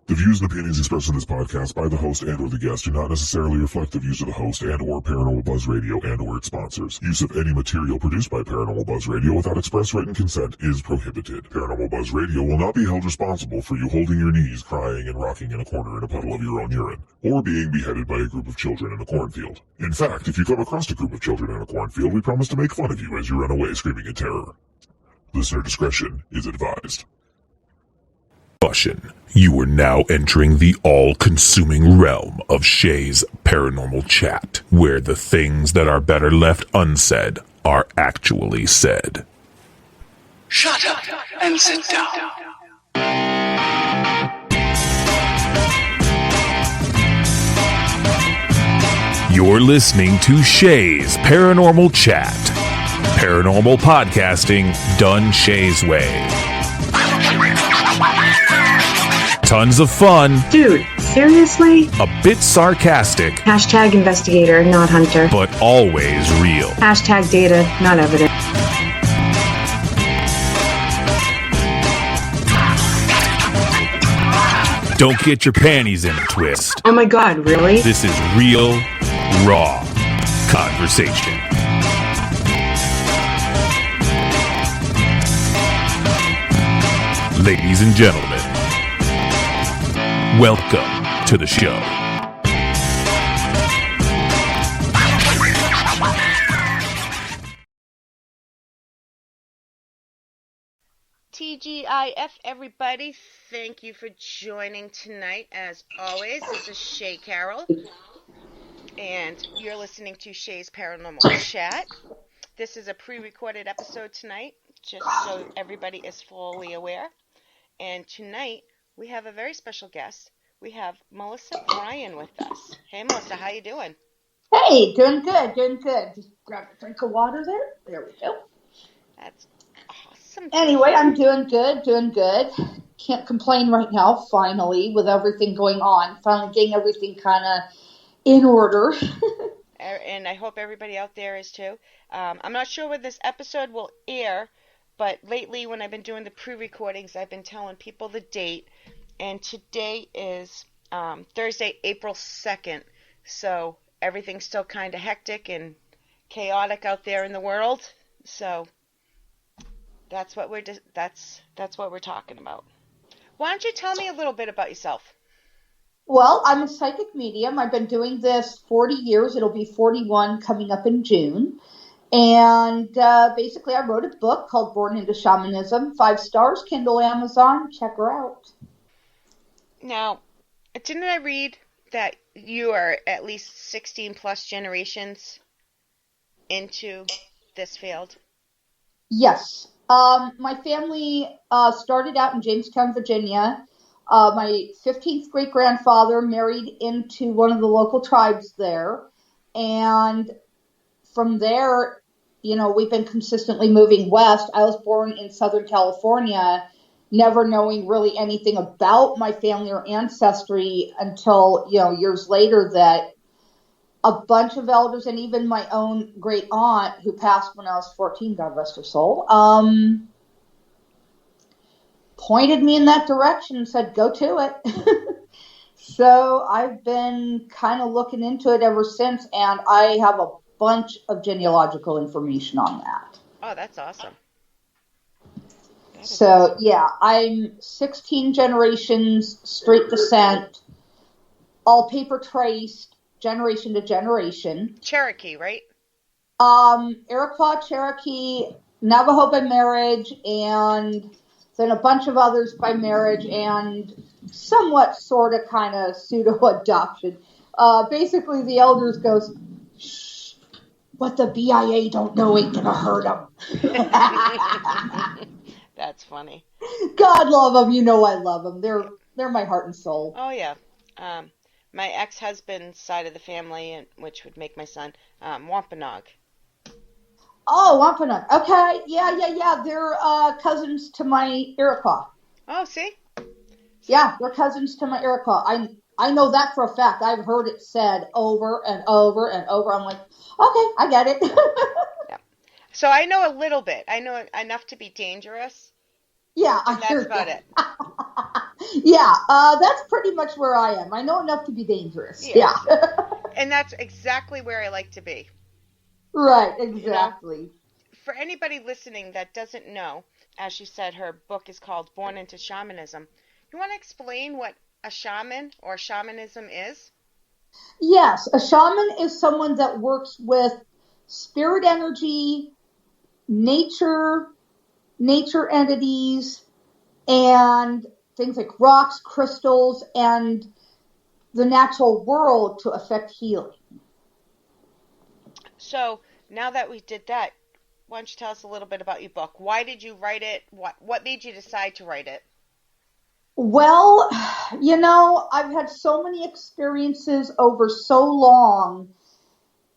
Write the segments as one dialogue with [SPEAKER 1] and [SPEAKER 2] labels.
[SPEAKER 1] The views and opinions expressed in this podcast by the host and or the guest do not necessarily reflect the views of the host and or Paranormal Buzz Radio and or its sponsors. Use of any material produced by Paranormal Buzz Radio without express written consent is prohibited. Paranormal Buzz Radio will not be held responsible for you holding your knees, crying, and rocking in a corner in a puddle of your own urine, or being beheaded by a group of children in a cornfield. In fact, if you come across a group of children in a cornfield, we promise to make fun of you as you run away screaming in terror. Listener discretion is advised. You are now entering the all-consuming realm of Shay's Paranormal Chat, where the things that are better left unsaid are actually said.
[SPEAKER 2] Shut up and sit down.
[SPEAKER 3] You're listening to Shay's Paranormal Chat. Paranormal podcasting done Shay's way. Tons of fun.
[SPEAKER 4] Dude, seriously?
[SPEAKER 3] A bit sarcastic.
[SPEAKER 4] Hashtag investigator, not hunter.
[SPEAKER 3] But always real.
[SPEAKER 4] Hashtag data, not evidence.
[SPEAKER 3] Don't get your panties in a twist.
[SPEAKER 4] Oh my god, really?
[SPEAKER 3] This is real, raw conversation. Ladies and gentlemen, welcome to the show.
[SPEAKER 5] TGIF, everybody. Thank you for joining tonight. As always, this is Shay Carroll, and you're listening to Shay's Paranormal Chat. This is a pre-recorded episode tonight, just so everybody is fully aware. And tonight, we have a very special guest. We have Melissa Bryan with us. Hey, Melissa, how you doing?
[SPEAKER 6] Hey, doing good, doing good. Just grab a drink of water there. There we go.
[SPEAKER 5] That's awesome.
[SPEAKER 6] Anyway, I'm doing good, doing good. Can't complain right now, finally, with everything going on. Finally getting everything kind of in order.
[SPEAKER 5] And I hope everybody out there is too. I'm not sure when this episode will air, but lately when I've been doing the pre-recordings, I've been telling people the date. And today is Thursday, April 2nd. So everything's still kind of hectic and chaotic out there in the world. So that's what we're that's what we're talking about. Why don't you tell me a little bit about yourself?
[SPEAKER 6] Well, I'm a psychic medium. I've been doing this 40 years. It'll be 41 coming up in June. And basically, I wrote a book called Born into Shamanism. 5 stars, Kindle, Amazon. Check her out.
[SPEAKER 5] Now, didn't I read that you are at least 16 plus generations into this field?
[SPEAKER 6] Yes. My family started out in Jamestown, Virginia. My 15th great-grandfather married into one of the local tribes there. And from there, you know, we've been consistently moving west. I was born in Southern California, never knowing really anything about my family or ancestry until, you know, years later that a bunch of elders and even my own great aunt who passed when I was 14, God rest her soul, pointed me in that direction and said, go to it. So I've been kind of looking into it ever since, and I have a bunch of genealogical information on that.
[SPEAKER 5] Oh, that's awesome.
[SPEAKER 6] So, yeah, I'm 16 generations, straight descent, all paper traced, generation to generation.
[SPEAKER 5] Cherokee, right?
[SPEAKER 6] Iroquois, Cherokee, Navajo by marriage, and then a bunch of others by marriage, and somewhat sort of kind of pseudo-adoption. Basically, the elders goes, shh, what the BIA don't know ain't gonna hurt them.
[SPEAKER 5] That's funny.
[SPEAKER 6] God love them. You know I love them. They're my heart and soul.
[SPEAKER 5] Oh, yeah. My ex-husband's side of the family, which would make my son, Wampanoag.
[SPEAKER 6] Oh, Wampanoag. Okay. Yeah. They're cousins to my Iroquois.
[SPEAKER 5] Oh, see?
[SPEAKER 6] Yeah, they're cousins to my Erica. I know that for a fact. I've heard it said over and over and over. I'm like, okay, I get it.
[SPEAKER 5] Yeah. So I know a little bit. I know enough to be dangerous,
[SPEAKER 6] Yeah, I
[SPEAKER 5] and that's
[SPEAKER 6] hear
[SPEAKER 5] about
[SPEAKER 6] you.
[SPEAKER 5] it.
[SPEAKER 6] Yeah, that's pretty much where I am. I know enough to be dangerous. Yeah.
[SPEAKER 5] And that's exactly where I like to be.
[SPEAKER 6] Right, exactly.
[SPEAKER 5] For anybody listening that doesn't know, as she said, her book is called Born into Shamanism. You want to explain what a shaman or shamanism is?
[SPEAKER 6] Yes, a shaman is someone that works with spirit energy, nature entities, and things like rocks, crystals, and the natural world to affect healing.
[SPEAKER 5] So now that we did that, why don't you tell us a little bit about your book? Why did you write it? What made you decide to write it?
[SPEAKER 6] Well, I've had so many experiences over so long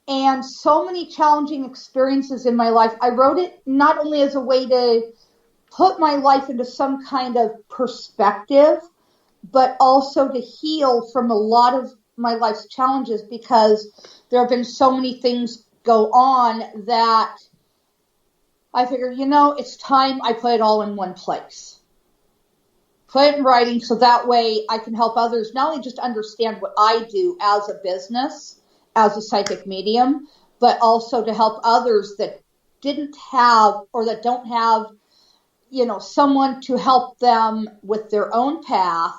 [SPEAKER 6] and so many challenging experiences in my life. I wrote it not only as a way to put my life into some kind of perspective, but also to heal from a lot of my life's challenges, because there have been so many things go on that I figured, it's time I put it all in one place. Put it in writing so that way I can help others not only just understand what I do as a business, as a psychic medium, but also to help others that didn't have or that don't have, someone to help them with their own path,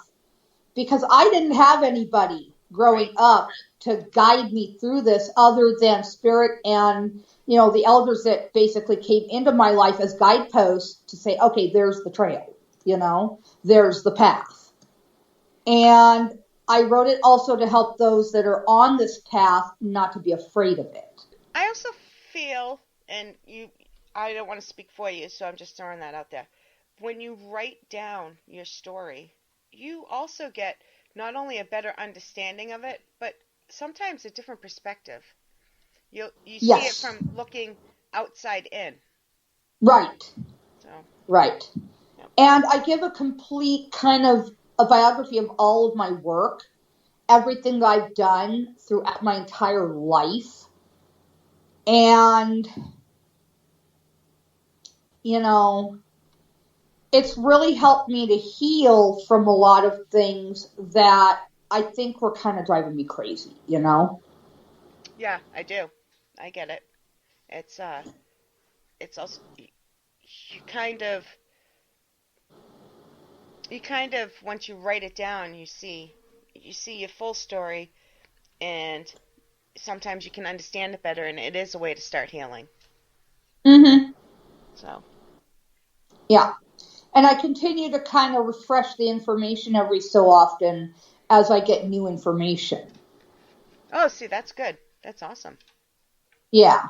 [SPEAKER 6] because I didn't have anybody growing up to guide me through this other than spirit and, the elders that basically came into my life as guideposts to say, okay, there's the trail, there's the path. And I wrote it also to help those that are on this path not to be afraid of it.
[SPEAKER 5] I also feel, and I don't want to speak for you, so I'm just throwing that out there. When you write down your story, you also get not only a better understanding of it, but sometimes a different perspective. You see it from looking outside in.
[SPEAKER 6] Right.
[SPEAKER 5] So.
[SPEAKER 6] Right. Yep. And I give a complete kind of a biography of all of my work, everything I've done throughout my entire life. And, it's really helped me to heal from a lot of things that I think were kind of driving me crazy,
[SPEAKER 5] Yeah, I do. I get it. It's also, you kind of, once you write it down, you see your full story, and sometimes you can understand it better, and it is a way to start healing.
[SPEAKER 6] Mm-hmm.
[SPEAKER 5] So.
[SPEAKER 6] Yeah. And I continue to kind of refresh the information every so often as I get new information.
[SPEAKER 5] Oh, see, that's good. That's awesome.
[SPEAKER 6] Yeah.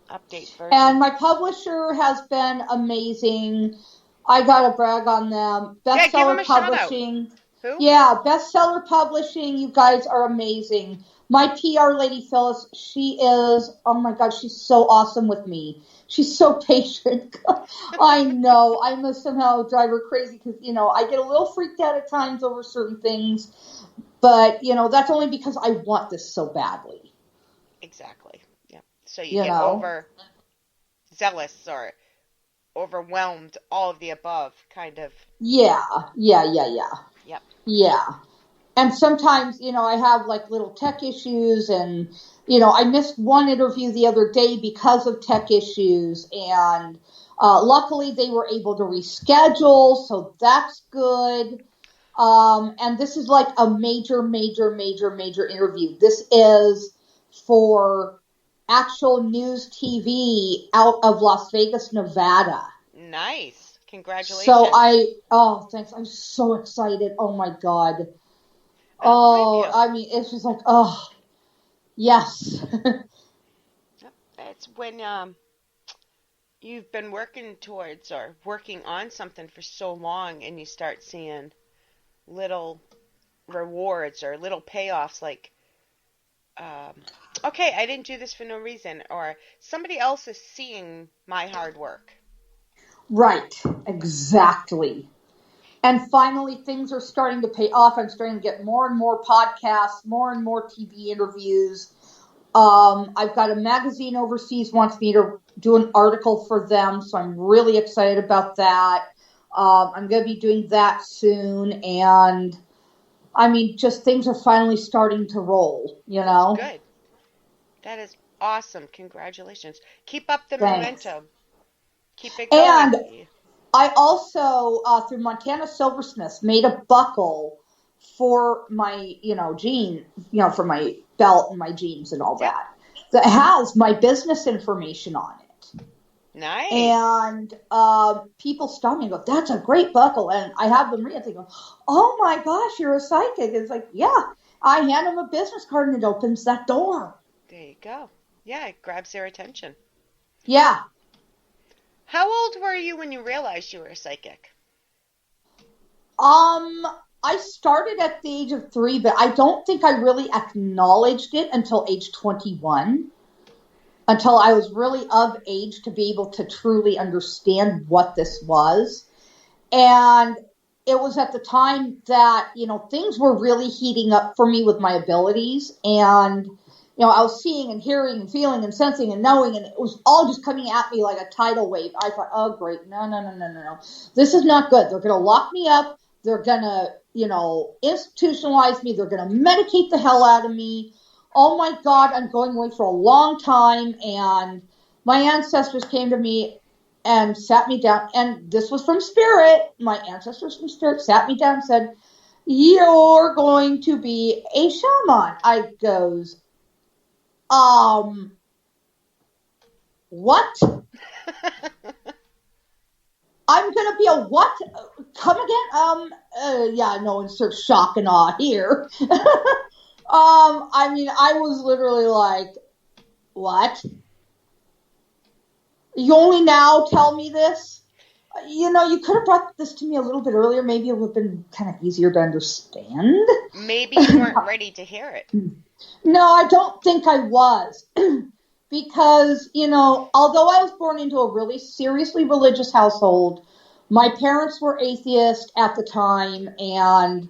[SPEAKER 5] Update version.
[SPEAKER 6] And my publisher has been amazing. I gotta brag on them. Bestseller Publishing.
[SPEAKER 5] Who?
[SPEAKER 6] Yeah, Bestseller Publishing. You guys are amazing. My PR lady, Phyllis, she is, oh my God, she's so awesome with me. She's so patient. I know. I must somehow drive her crazy because, I get a little freaked out at times over certain things. But, that's only because I want this so badly.
[SPEAKER 5] Exactly. Yeah. So you get overzealous or overwhelmed, all of the above, kind of.
[SPEAKER 6] Yeah. Yep. Yeah. And sometimes, I have like little tech issues and, I missed one interview the other day because of tech issues, and luckily they were able to reschedule, so that's good. And this is like a major interview. This is for actual news TV out of Las Vegas, Nevada.
[SPEAKER 5] Nice. Congratulations.
[SPEAKER 6] So thanks. I'm so excited. Oh my God. I mean, it's just like, yes.
[SPEAKER 5] It's when you've been working towards or working on something for so long, and you start seeing little rewards or little payoffs, like, okay, I didn't do this for no reason, or somebody else is seeing my hard work.
[SPEAKER 6] Right. Exactly. And finally, things are starting to pay off. I'm starting to get more and more podcasts, more and more TV interviews. I've got a magazine overseas wants me to do an article for them, so I'm really excited about that. I'm going to be doing that soon, and I mean, just things are finally starting to roll, you know?
[SPEAKER 5] Good. That is awesome. Congratulations. Keep up the
[SPEAKER 6] Thanks.
[SPEAKER 5] momentum. Keep it going.
[SPEAKER 6] And I also, through Montana Silversmiths, made a buckle for my, for my belt and my jeans and all that has my business information on it.
[SPEAKER 5] Nice.
[SPEAKER 6] And people stop me and go, "That's a great buckle." And I have them read it. They go, "Oh my gosh, you're a psychic." It's like, yeah. I hand them a business card and it opens that door.
[SPEAKER 5] There you go. Yeah, it grabs their attention.
[SPEAKER 6] Yeah.
[SPEAKER 5] How old were you when you realized you were a psychic?
[SPEAKER 6] I started at the age of 3, but I don't think I really acknowledged it until age 21. Until I was really of age to be able to truly understand what this was. And it was at the time that, things were really heating up for me with my abilities. And, I was seeing and hearing and feeling and sensing and knowing, and it was all just coming at me like a tidal wave. I thought, oh, great. No. This is not good. They're going to lock me up. They're going to, institutionalize me. They're going to medicate the hell out of me. Oh my God, I'm going away for a long time. And my ancestors came to me and sat me down. And this was from Spirit. My ancestors from Spirit sat me down and said, "You're going to be a shaman." I goes, what? I'm going to be a what? Come again? Insert shock and awe here. I was literally like, what? You only now tell me this? You could have brought this to me a little bit earlier. Maybe it would have been kind of easier to understand.
[SPEAKER 5] Maybe you weren't ready to hear it.
[SPEAKER 6] No, I don't think I was. Because, although I was born into a really seriously religious household, my parents were atheist at the time, and,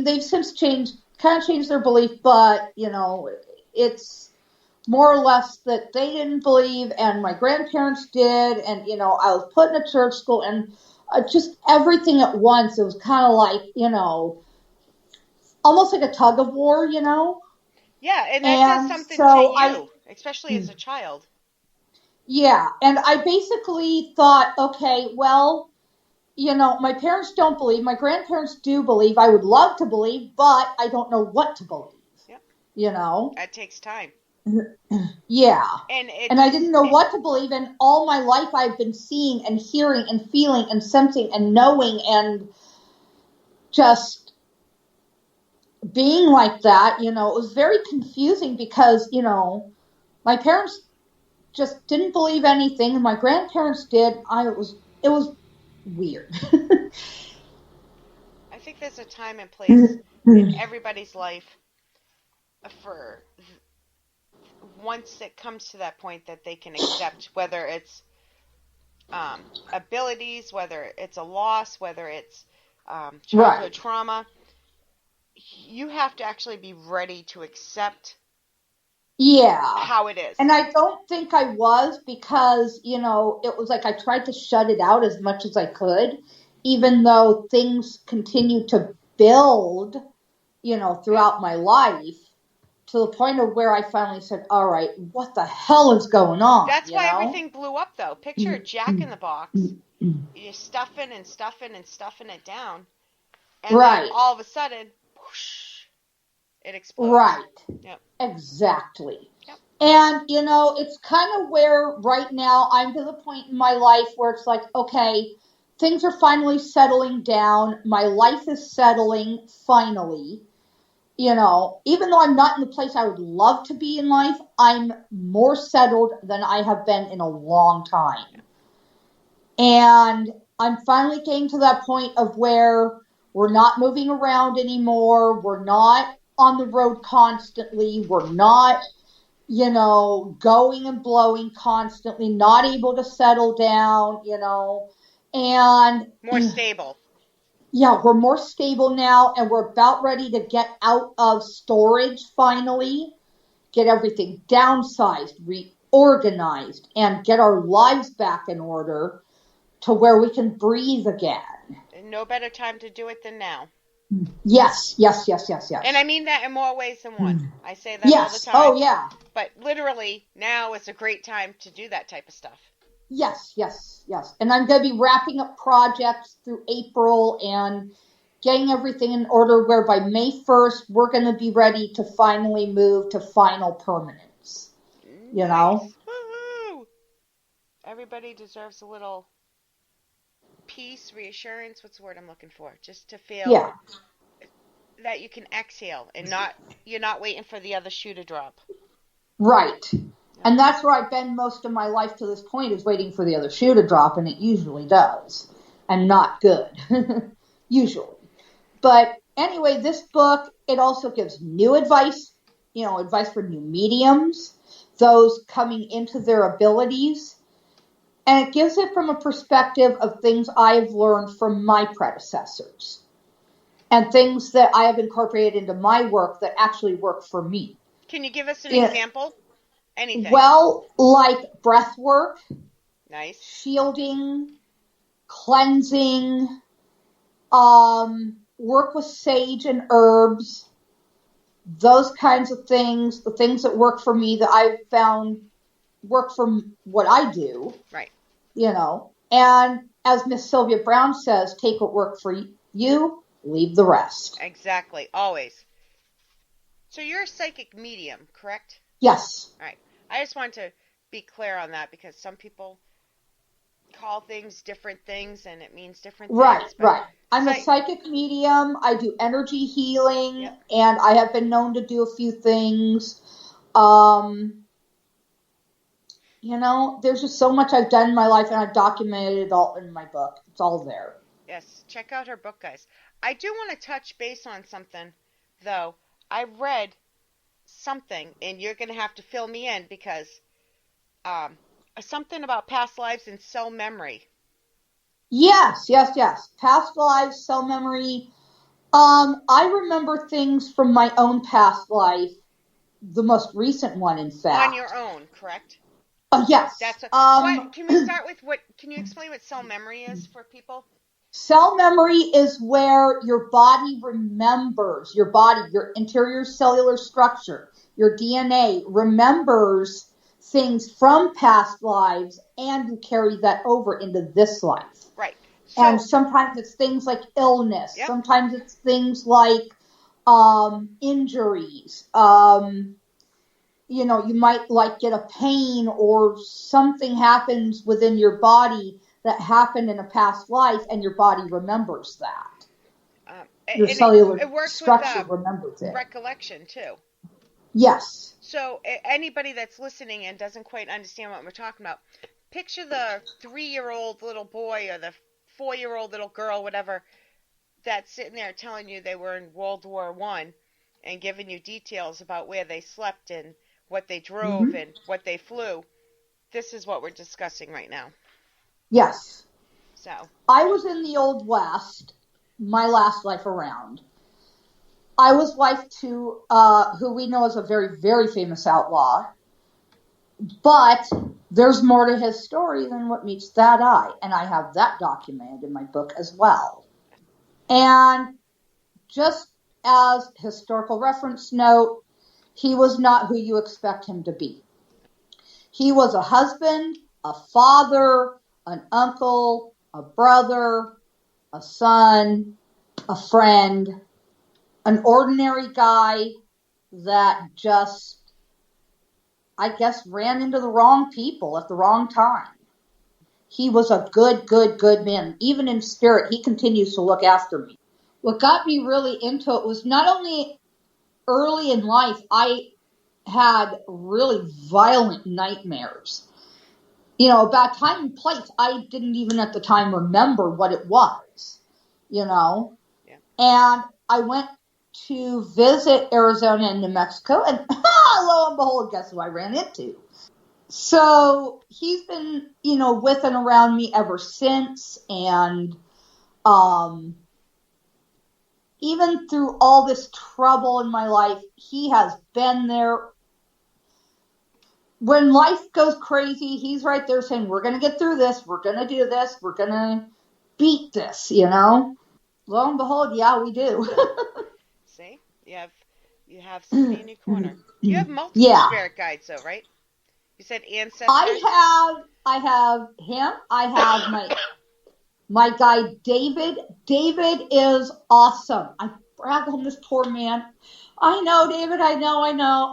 [SPEAKER 6] they've since changed their belief, but, it's more or less that they didn't believe, and my grandparents did, and, I was put in a church school, and just everything at once. It was kind of like, almost like a tug of war,
[SPEAKER 5] Yeah, and that does something to you, especially as a child.
[SPEAKER 6] Yeah, and I basically thought, okay, well, my parents don't believe, my grandparents do believe, I would love to believe, but I don't know what to believe. Yep.
[SPEAKER 5] That takes time.
[SPEAKER 6] Yeah. And I didn't know what to believe, and all my life I've been seeing and hearing and feeling and sensing and knowing and just being like that, it was very confusing because, my parents just didn't believe anything, and my grandparents did. It was weird.
[SPEAKER 5] I think there's a time and place in everybody's life for once it comes to that point that they can accept, whether it's abilities, whether it's a loss, whether it's childhood trauma. You have to actually be ready to accept how it is.
[SPEAKER 6] And I don't think I was, because, it was like I tried to shut it out as much as I could, even though things continued to build, throughout my life, to the point of where I finally said, all right, what the hell is going on?
[SPEAKER 5] That's why everything blew up, though. Picture a jack in the box. You're stuffing and stuffing and stuffing it down. And then all of a sudden, whoosh, it explodes.
[SPEAKER 6] Right.
[SPEAKER 5] Yep.
[SPEAKER 6] Exactly.
[SPEAKER 5] Yep.
[SPEAKER 6] And, it's kind of where right now I'm to the point in my life where it's like, okay, things are finally settling down. My life is settling finally. Even though I'm not in the place I would love to be in life, I'm more settled than I have been in a long time. And I'm finally getting to that point of where we're not moving around anymore. We're not on the road constantly. We're not, going and blowing constantly, not able to settle down, and
[SPEAKER 5] more stable.
[SPEAKER 6] Yeah, we're more stable now, and we're about ready to get out of storage finally, get everything downsized, reorganized, and get our lives back in order to where we can breathe again.
[SPEAKER 5] And no better time to do it than now.
[SPEAKER 6] Yes.
[SPEAKER 5] And I mean that in more ways than one. I say that all the
[SPEAKER 6] Yes.
[SPEAKER 5] time.
[SPEAKER 6] Oh, yeah.
[SPEAKER 5] But literally, now is a great time to do that type of stuff.
[SPEAKER 6] Yes. And I'm going to be wrapping up projects through April and getting everything in order where by May 1st, we're going to be ready to finally move to final permanence. You know?
[SPEAKER 5] Woo-hoo! Everybody deserves a little peace, reassurance. What's the word I'm looking for? Just to feel that you can exhale and you're not waiting for the other shoe to drop.
[SPEAKER 6] Right. And that's where I've been most of my life to this point, is waiting for the other shoe to drop, and it usually does. And not good. Usually. But anyway, this book, it also gives new advice, advice for new mediums, those coming into their abilities. And it gives it from a perspective of things I've learned from my predecessors. And things that I have incorporated into my work that actually work for me.
[SPEAKER 5] Can you give us an example? Anything.
[SPEAKER 6] Well, like breath work.
[SPEAKER 5] Nice.
[SPEAKER 6] Shielding, cleansing, work with sage and herbs, those kinds of things, the things that work for me that I've found work for what I do.
[SPEAKER 5] Right.
[SPEAKER 6] And as Miss Sylvia Brown says, take what works for you, leave the rest.
[SPEAKER 5] Exactly. Always. So you're a psychic medium, correct?
[SPEAKER 6] Yes.
[SPEAKER 5] All right. I just want to be clear on that because some people call things different things and it means different things.
[SPEAKER 6] Right. I'm a psychic medium. I do energy healing, and I have been known to do a few things. There's just so much I've done in my life, and I've documented it all in my book. It's all there.
[SPEAKER 5] Yes, check out her book, guys. I do want to touch base on something, though. I read something, and you're going to have to fill me in because something about past lives and cell memory.
[SPEAKER 6] Yes. Past lives, cell memory. I remember things from my own past life, the most recent one, in fact.
[SPEAKER 5] On your own, correct?
[SPEAKER 6] Yes.
[SPEAKER 5] Can we start with can you explain what cell memory is for people?
[SPEAKER 6] Cell memory is where your body remembers, your interior cellular structure, your DNA remembers things from past lives, and you carry that over into this life.
[SPEAKER 5] Right.
[SPEAKER 6] And sometimes it's things like illness.
[SPEAKER 5] Yep.
[SPEAKER 6] Sometimes it's things like injuries. You might get a pain or something happens within your body that happened in a past life, and your body remembers that. Your cellular structure remembers it.
[SPEAKER 5] Recollection, too.
[SPEAKER 6] Yes.
[SPEAKER 5] So anybody that's listening and doesn't quite understand what we're talking about, picture the 3-year-old little boy or the 4-year-old little girl, whatever, that's sitting there telling you they were in World War I and giving you details about where they slept and what they drove and what they flew. This is what we're discussing right now.
[SPEAKER 6] Yes.
[SPEAKER 5] So
[SPEAKER 6] I was in the Old West, my last life around. I was wife to who we know as a very, very famous outlaw. But there's more to his story than what meets that eye. And I have that documented in my book as well. And just as historical reference note, he was not who you expect him to be. He was a husband, a father, an uncle, a brother, a son, a friend, an ordinary guy that just, I guess, ran into the wrong people at the wrong time. He was a good man. Even in spirit, he continues to look after me. What got me really into it was not only early in life, I had really violent nightmares. About time and place, I didn't even at the time remember what it was, Yeah. And I went to visit Arizona and New Mexico, and lo and behold, guess who I ran into? So he's been, with and around me ever since, and even through all this trouble in my life, he has been there. When life goes crazy, he's right there saying, we're going to get through this. We're going to do this. We're going to beat this, you know? Lo and behold, yeah, we do.
[SPEAKER 5] See? You have somebody in your corner. You have multiple spirit guides, though, right? You said ancestors?
[SPEAKER 6] I have him. I have my guy, David. David is awesome. I brag on this poor man. I know, David. I know.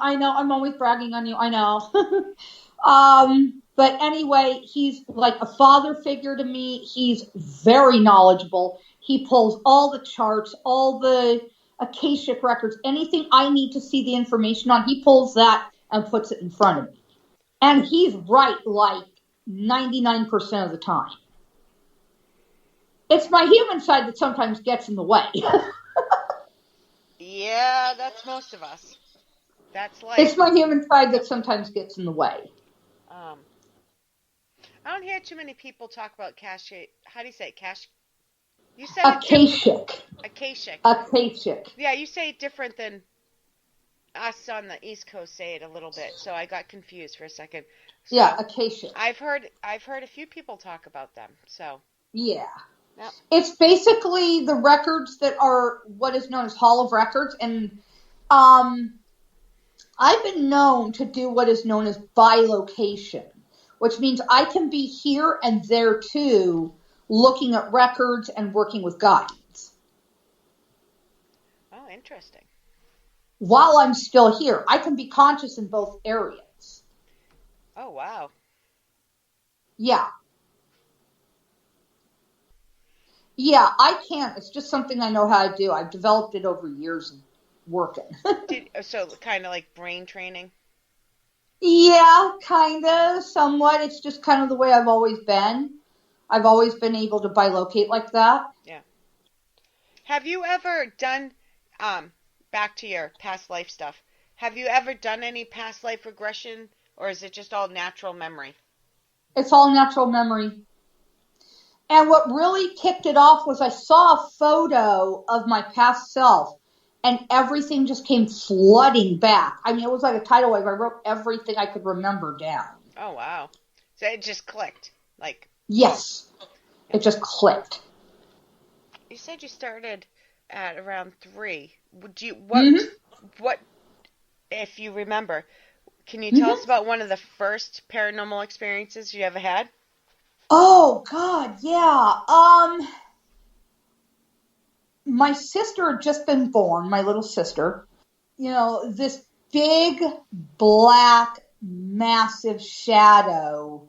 [SPEAKER 6] I'm always bragging on you. I know. But anyway, he's like a father figure to me. He's very knowledgeable. He pulls all the charts, all the Akashic records, anything I need to see the information on, he pulls that and puts it in front of me. And he's right like 99% of the time. It's my human side that sometimes gets in the way.
[SPEAKER 5] Yeah, that's most of us. That's life.
[SPEAKER 6] It's my human side that sometimes gets in the way.
[SPEAKER 5] I don't hear too many people talk about how do you say it? You said
[SPEAKER 6] Akashic.
[SPEAKER 5] Akashic. Yeah, you say it different than us on the East Coast say it a little bit, so I got confused for a second. So
[SPEAKER 6] yeah, Akashic.
[SPEAKER 5] I've heard a few people talk about them. So
[SPEAKER 6] yeah.
[SPEAKER 5] Yep.
[SPEAKER 6] It's basically the records that are what is known as Hall of Records, and I've been known to do what is known as bilocation, which means I can be here and there too, looking at records and working with guides.
[SPEAKER 5] Oh, interesting.
[SPEAKER 6] While I'm still here, I can be conscious in both areas.
[SPEAKER 5] Oh, wow.
[SPEAKER 6] Yeah. Yeah, I can. It's just something I know how to do. I've developed it over years of working.
[SPEAKER 5] So kind of like brain training?
[SPEAKER 6] Yeah, kind of, somewhat. It's just kind of the way I've always been. I've always been able to bilocate like that.
[SPEAKER 5] Yeah. Have you ever done, back to your past life stuff, have you ever done any past life regression, or is it just all natural memory?
[SPEAKER 6] It's all natural memory. And what really kicked it off was I saw a photo of my past self, and everything just came flooding back. I mean, it was like a tidal wave. I wrote everything I could remember down.
[SPEAKER 5] Oh, wow. So it just clicked?
[SPEAKER 6] Yes. It just clicked.
[SPEAKER 5] You said you started at around 3. What, if you remember, can you tell us about one of the first paranormal experiences you ever had?
[SPEAKER 6] Oh, God, yeah. My sister had just been born, my little sister. You know, this big, black, massive shadow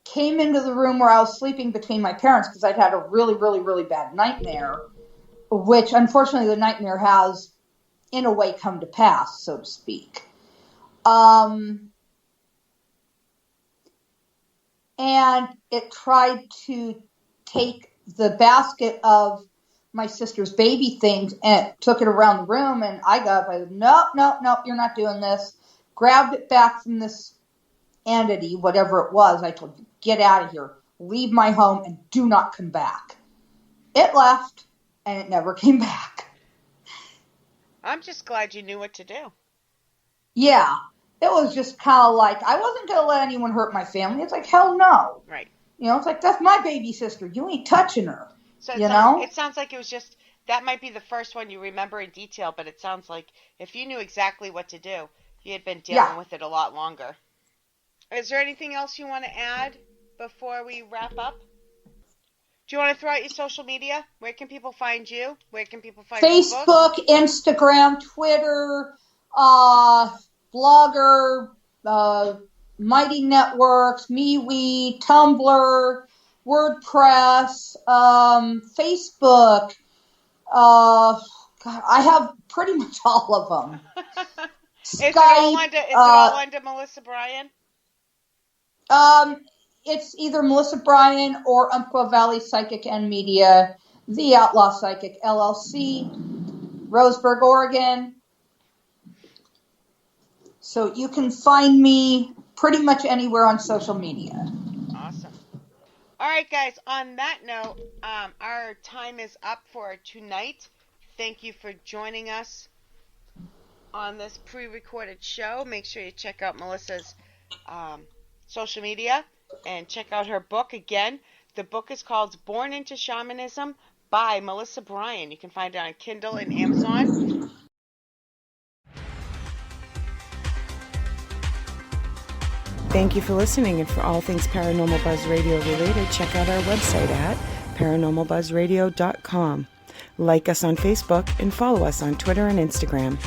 [SPEAKER 6] came into the room where I was sleeping between my parents because I'd had a really, really, really bad nightmare, which unfortunately the nightmare has, in a way, come to pass, so to speak. And it tried to take the basket of my sister's baby things and took it around the room, and I got up. I said, nope, you're not doing this. Grabbed it back from this entity, whatever it was. I told you, get out of here. Leave my home and do not come back. It left, and it never came back.
[SPEAKER 5] I'm just glad you knew what to do.
[SPEAKER 6] Yeah. It was just kind of like, I wasn't going to let anyone hurt my family. It's like, hell no.
[SPEAKER 5] Right.
[SPEAKER 6] You know, it's like, that's my baby sister. You ain't touching her.
[SPEAKER 5] So
[SPEAKER 6] it
[SPEAKER 5] sounds like it was just, that might be the first one you remember in detail, but it sounds like if you knew exactly what to do, you had been dealing with it a lot longer. Is there anything else you want to add before we wrap up? Do you want to throw out your social media? Where can people find you? Where can people find
[SPEAKER 6] Facebook, Instagram, Twitter, Blogger, Mighty Networks, MeWe, Tumblr, WordPress, Facebook. God, I have pretty much all of them.
[SPEAKER 5] Is it all under Melissa Bryan?
[SPEAKER 6] It's either Melissa Bryan or Umpqua Valley Psychic and Media, The Outlaw Psychic LLC, Roseburg, Oregon. So you can find me pretty much anywhere on social media.
[SPEAKER 5] Awesome. All right, guys. On that note, our time is up for tonight. thank you for joining us on this pre-recorded show. Make sure you check out Melissa's social media and check out her book. Again, the book is called Born into Shamanism by Melissa Bryan. You can find it on Kindle and Amazon. Thank you for listening, and for all things Paranormal Buzz Radio related, check out our website at paranormalbuzzradio.com. Like us on Facebook and follow us on Twitter and Instagram.